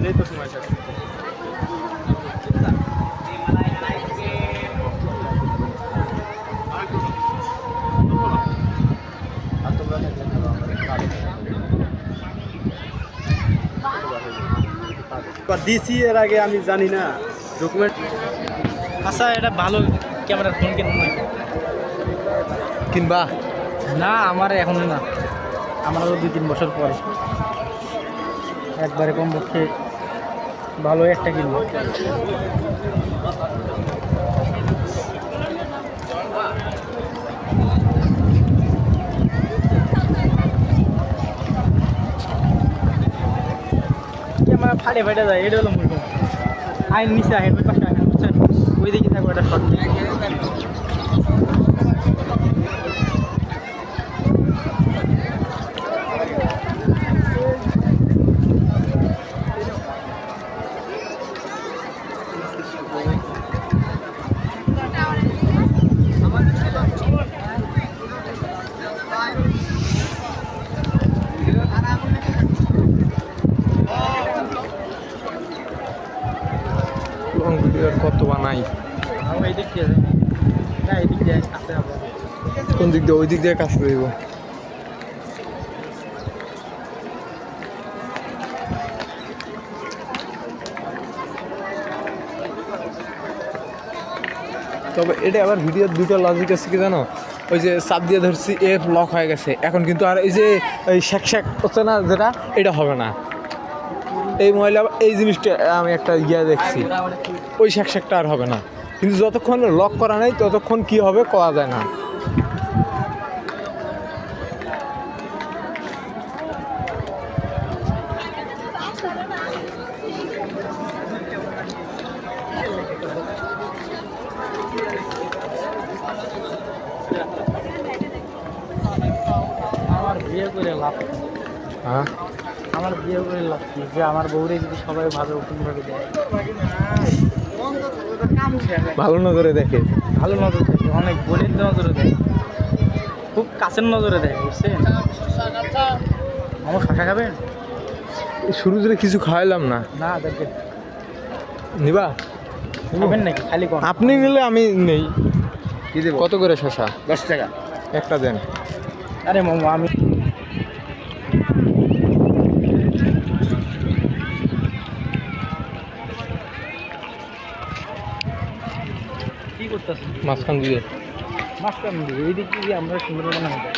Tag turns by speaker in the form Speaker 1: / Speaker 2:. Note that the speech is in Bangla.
Speaker 1: নেই তো সময় স্যার। দিছি এর আগে আমি জানি না ডকুমেন্ট।
Speaker 2: আচ্ছা এটা ভালো ক্যামেরার ফোন
Speaker 1: কিনবা
Speaker 2: না আমার এখন না, আমার আরও 2-3 বছর পরে একবারে কমপক্ষে ভালো একটা কিনবো। ক্যামেরা ফাটে ফাটে যায়, এটা হলো মূল আইন নিচে আহেন ওই পাশে আহেন বুঝছেন, ওই দিকে থাকবো একটা শর্ট।
Speaker 1: লং ভিডিওর কত বানাই,
Speaker 2: এই দিক দিয়ে না, এই দিক দিয়ে আছে আবার।
Speaker 1: কোন দিক দিয়ে? ওই দিক দিয়ে কাছে দেব। তবে এটা আবার ভিডিওর দুটো লজিক আছে কি জানো, ওই যে চাপ দিয়ে ধরছি এফ লক হয়ে গেছে, এখন কিন্তু আর এই যে এই শ্যাক শ্যাক হচ্ছে না যেটা, এটা হবে না। এই মহিলা এই জিনিসটা আমি একটা ইয়ে দেখছি, ওই শ্যাক শ্যাকটা আর হবে না। কিন্তু যতক্ষণ লক করা নেই ততক্ষণ কি হবে করা যায় না।
Speaker 2: আমার বিয়ে করে লাভ,
Speaker 1: হ্যাঁ,
Speaker 2: আমার বিয়ে করে লাভ কি? যে আমার বউরে যদি সবাই ভাবে ওপেনভাবে দেয়,
Speaker 1: ভালো নজরে দেখে,
Speaker 2: ভালো নজর দেয়, অনেক বোনের নজরে দেয়, খুব কাছের নজরে দেয়, বুঝছেন? আমার শশা খাবেন?
Speaker 1: শুরু করে কিছু খাওয়াইলাম না।
Speaker 2: না দেখবেন
Speaker 1: নিবা?
Speaker 2: খাবেন নাকি খালি কোন?
Speaker 1: আপনি নিলে আমি নেই।
Speaker 2: কি দেবো?
Speaker 1: কত করে শশা?
Speaker 2: 10 টাকা।
Speaker 1: একটা দেন।
Speaker 2: আরে মামা আমি কি করতেছি?
Speaker 1: মাঝখান দিয়ে
Speaker 2: মাছটা এই দিক দিয়ে আমরা সুন্দর বানাবো।